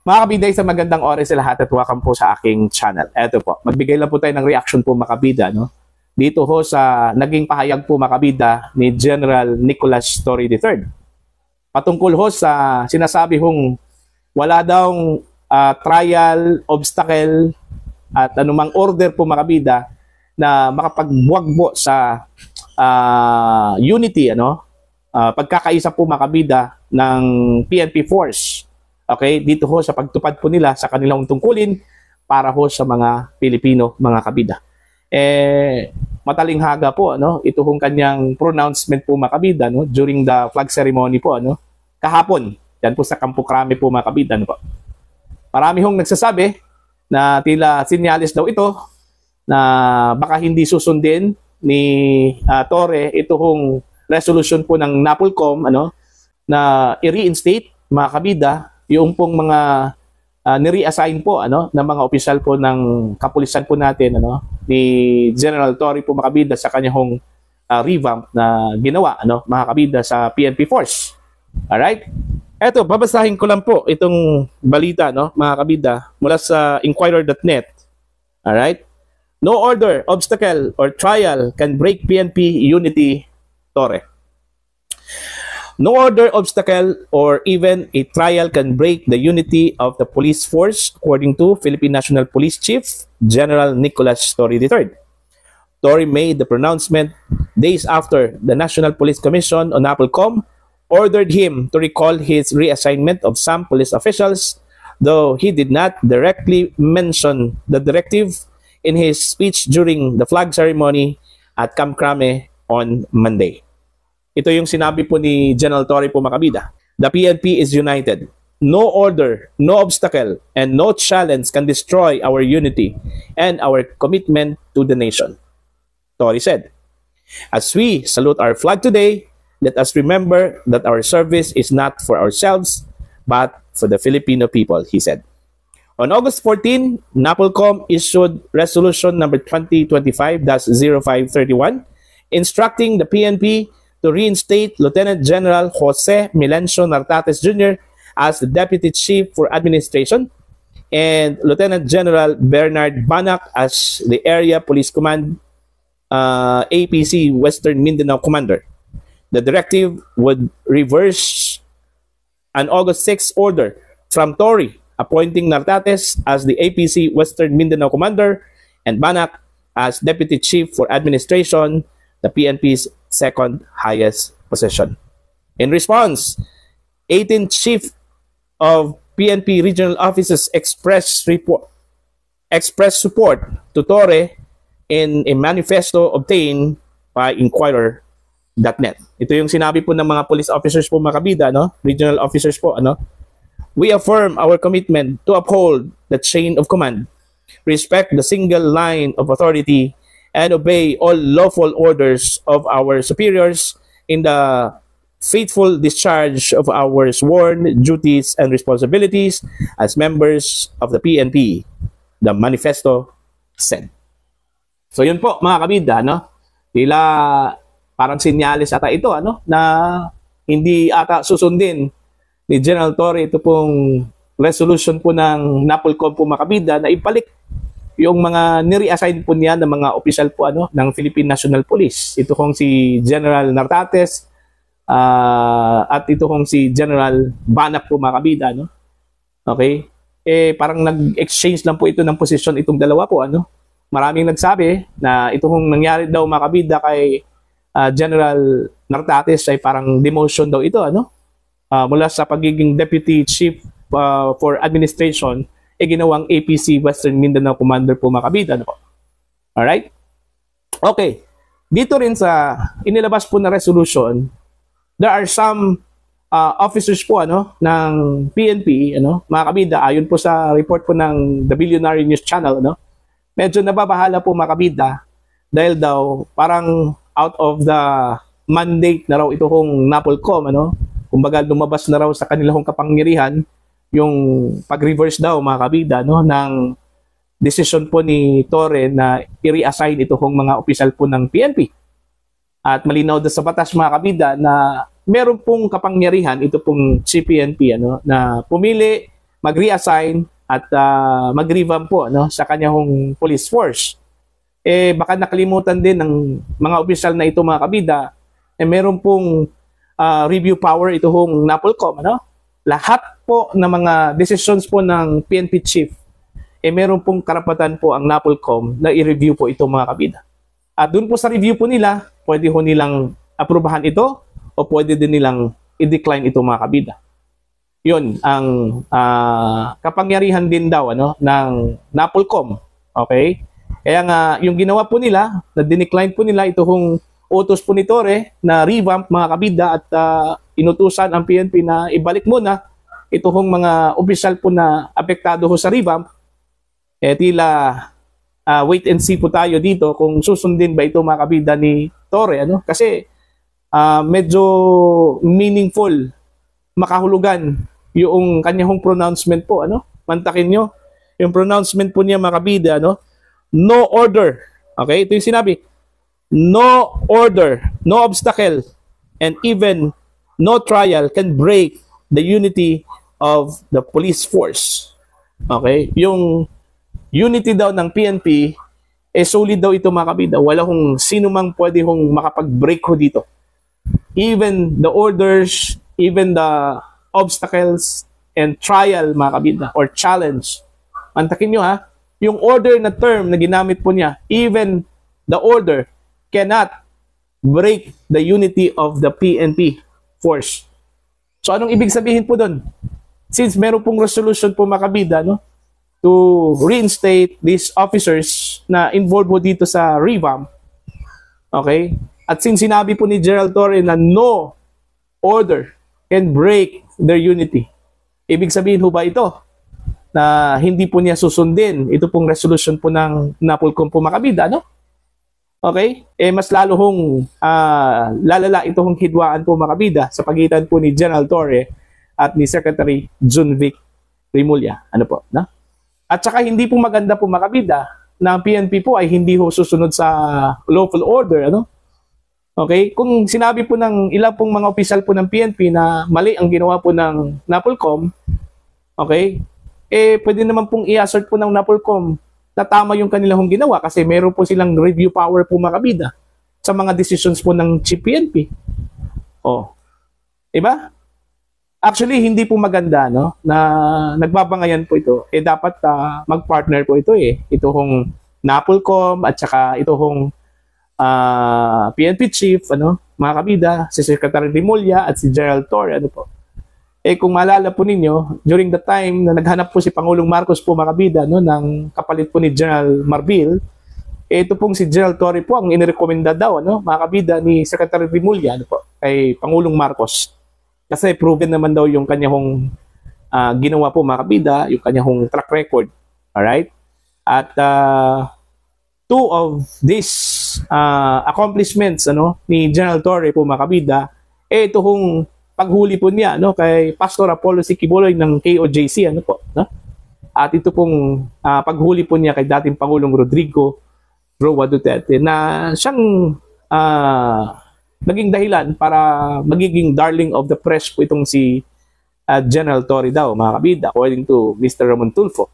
Mga kabida, sa magandang oras sa lahat at welcome po sa aking channel. Eto po, magbigay lang po tayo ng reaction po mga kabida, no? Dito ho sa naging pahayag po mga kabida ni General Nicolas Torre III. Patungkol ho sa sinasabi hong wala daw trial, obstacle at anumang order po mga kabida na makapagbuwag po sa unity, pagkakaisa po mga kabida ng PNP Force. Okay, dito ho sa pagtupad po nila sa kanilang tungkulin para ho sa mga Pilipino, mga kabida. Matalinghaga po, ito hong kanyang pronouncement po mga kabida, during the flag ceremony po, kahapon, yan po sa Campo Crame po mga kabida, po. Marami hong nagsasabi na tila sinyalis daw ito na baka hindi susundin ni Torre ito hong resolution po ng NAPOLCOM, na i-reinstate mga kabida yung pong mga ni-reassign po ng mga opisyal po ng kapulisan po natin ni General Torre po mga kabida sa kanyang revamp na ginawa mga kabida sa PNP Force. Alright? Eto, babasahin ko lang po itong balita mga kabida mula sa inquirer.net. Alright? No order, obstacle, or trial can break PNP unity, Torre. No order, obstacle, or even a trial can break the unity of the police force, according to Philippine National Police Chief General Nicolas Torre III. Torre made the pronouncement days after the National Police Commission on NAPOLCOM ordered him to recall his reassignment of some police officials, though he did not directly mention the directive in his speech during the flag ceremony at Camp Crame on Monday. Ito yung sinabi po ni General Torre po mga kabida. The PNP is united. No order, no obstacle, and no challenge can destroy our unity and our commitment to the nation, Torre said. As we salute our flag today, let us remember that our service is not for ourselves, but for the Filipino people, he said. On August 14, NAPOLCOM issued Resolution number 2025-0531, instructing the PNP to reinstate Lieutenant General Jose Milencio Nartates Jr. as the Deputy Chief for Administration and Lieutenant General Bernard Banac as the Area Police Command APC Western Mindanao Commander. The directive would reverse an August 6 order from Torre appointing Nartates as the APC Western Mindanao Commander and Banac as Deputy Chief for Administration, the PNP's second highest position. In response, 18 chief of PNP regional offices expressed support to Torre in a manifesto obtained by inquirer.net. Ito yung sinabi po ng mga police officers po mga kabida, regional officers po, We affirm our commitment to uphold the chain of command, respect the single line of authority, and obey all lawful orders of our superiors in the faithful discharge of our sworn duties and responsibilities as members of the PNP, the manifesto said. So yun po mga kabida, tila parang sinyalis ata ito, na hindi ata susundin ni General Torre ito pong resolution po ng NAPOLCOM po mga kabida na ibalik yung mga ni-reassign po niya ng mga opisyal po ng Philippine National Police. Ito kong si General Nartates at ito kong si General Banac po mga kabida, Okay? Parang nag-exchange lang po ito ng posisyon itong dalawa po, Maraming nagsabi na ito kong nangyari daw mga kabida kay General Nartates ay parang demotion daw ito, mula sa pagiging Deputy Chief for Administration ginawang APC Western Mindanao Commander po mga kabida. Alright? Okay. Dito rin sa inilabas po na resolution, there are some officers po ng PNP, mga kabida, ayon po sa report po ng The Billionaire News Channel, medyo nababahala po mga kabida dahil daw parang out of the mandate na raw ito kong NAPOLCOM, kumbaga lumabas na raw sa kanilang kapangyarihan yung pag-reverse daw mga kabida ng decision po ni Torre na i-reassign ito kong mga opisyal po ng PNP. At malinaw doon sa batas mga kabida na meron pong kapangyarihan ito pong CPNP na pumili mag-reassign at mag-revamp po sa kanyang police force. Baka nakalimutan din ng mga opisyal na ito mga kabida, meron pong review power ito hong NAPOLCOM. Lahat po ng mga decisions po ng PNP chief, meron pong karapatan po ang NAPOLCOM na i-review po ito mga kabida. At doon po sa review po nila, pwede ho nilang aprubahan ito o pwede din nilang i-decline ito mga kabida. Yun ang kapangyarihan din daw ng NAPOLCOM. Okay? Kaya nga yung ginawa po nila, na dinecline po nila ito hong utos po ni Torre na revamp mga kabida at inutusan ang PNP na ibalik muna ito hong mga opisyal po na apektado ho sa revamp. Tila wait and see po tayo dito kung susundin ba ito mga kabida ni Torre. Kasi medyo meaningful, makahulugan yung kanyang pronouncement po. Mantakin nyo yung pronouncement po niya mga kabida. No order. Okay, ito yung sinabi. No order, no obstacle, and even no trial can break the unity of the police force. Okay, yung unity daw ng PNP, solid daw ito mga kabida. Wala kung sino mang pwede kong makapag-break ho dito. Even the orders, even the obstacles and trial mga kabida, or challenge. Antakin nyo yung order na term na ginamit po niya, even the order cannot break the unity of the PNP force. So anong ibig sabihin po doon? Since meron pong resolution po mga kabida, to reinstate these officers na involved po dito sa revamp, okay? At since sinabi po ni Gerald Torre na no order can break their unity, ibig sabihin ho ba ito na hindi po niya susundin ito pong resolution po ng NAPOLCOM po mga kabida, Okay? Mas lalo hong lalala ito hong hidwaan po mga kabida sa pagitan po ni General Torre at ni Secretary Junvic Rimulya. At saka hindi po maganda po mga kabida na ang PNP po ay hindi ho susunod sa lawful order. Okay? Kung sinabi po ng ilang pong mga opisyal po ng PNP na mali ang ginawa po ng NAPOLCOM, okay? Pwede naman pong i-assert po ng NAPOLCOM na tama yung kanilang ginawa kasi meron po silang review power po mga kabida sa mga decisions po ng Chief PNP. Diba? Actually, hindi po maganda na nagbabangayan po ito. Dapat mag-partner po ito Ito hong NAPOLCOM at saka ito hong PNP Chief, mga kabida, si Secretary Rimulya at si Gerald Torre, kung maalala po ninyo, during the time na naghanap po si Pangulong Marcos po mga kabida ng kapalit po ni General Marbil, ito pong si Gerald Torre po ang inirekomenda daw mga kabida ni Secretary Rimulya kay Pangulong Marcos. Kasi proven naman daw yung kanyang ginawa po mga kabida, yung kanyang track record. Alright? At two of these accomplishments ni General Torre po mga kabida, ito hong paghuli po niya kay Pastor Apollo C. Quiboloy ng KOJC At ito pong paghuli po niya kay dating Pangulong Rodrigo Roa Duterte na siyang naging dahilan para magiging darling of the press po itong si General Torre daw mga kabida, according to Mr. Ramon Tulfo.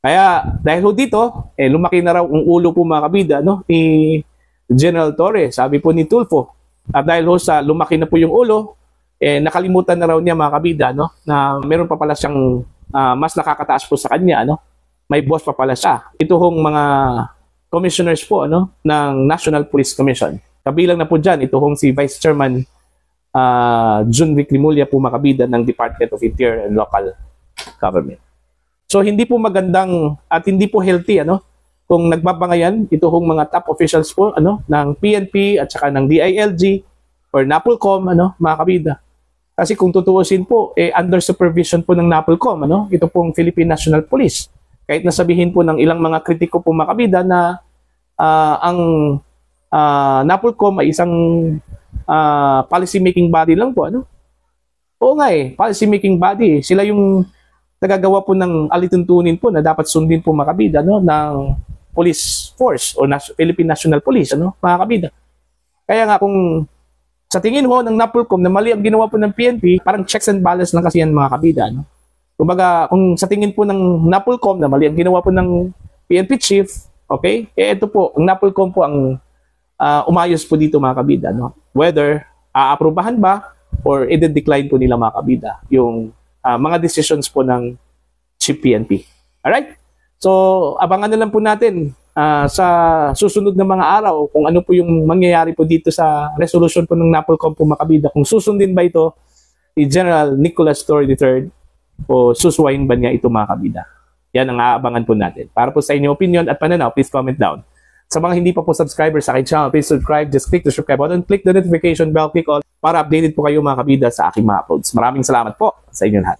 Kaya dahil ho dito, lumaki na raw ang ulo po mga kabida ni General Torre, sabi po ni Tulfo. At dahil ho sa lumaki na po yung ulo, nakalimutan na raw niya mga kabida na meron pa pala siyang mas nakakataas po sa kanya may boss pa pala siya. Ito hong mga commissioners po ng National Police Commission. Kabilang na po dyan ito hong si Vice Chairman Junvic Rimulya po mga kabida ng Department of Interior and Local Government. So hindi po magandang at hindi po healthy kung nagbabangayan ito hong mga top officials po ng PNP at saka ng DILG or NAPOLCOM mga kabida. Kasi kung tutuusin po, under supervision po ng NAPOLCOM, ito pong Philippine National Police. Kahit nasabihin po ng ilang mga kritiko po mga kabida na ang NAPOLCOM ay isang policy making body lang po. Oo nga policy making body. Sila yung nagagawa po ng alituntunin po na dapat sundin po mga kabida ng police force o Philippine National Police, mga kabida. Kaya nga kung sa tingin ho ng NAPOLCOM na mali ang ginawa po ng PNP, parang checks and balance lang kasi yan mga kabida. Kumbaga, kung sa tingin po ng NAPOLCOM na mali ang ginawa po ng PNP chief, okay? Ito po, ang NAPOLCOM po ang umayos po dito mga kabida, no? Whether aaprubahan ba or i-decline po nila mga kabida yung mga decisions po ng Chief PNP. Alright? So, abangan na lang po natin sa susunod na mga araw kung ano po yung mangyayari po dito sa resolution po ng NAPOLCOM po mga kabida. Kung susundin ba ito ni General Nicolas Torre III o suswayin ba niya ito mga kabida. Yan ang aabangan po natin. Para po sa inyong opinion at pananaw, please comment down. Sa mga hindi pa po subscriber sa aking channel, please subscribe. Just click the subscribe button, click the notification bell, click all para updated po kayo mga kabida sa aking mga uploads. Maraming salamat po sa inyong lahat.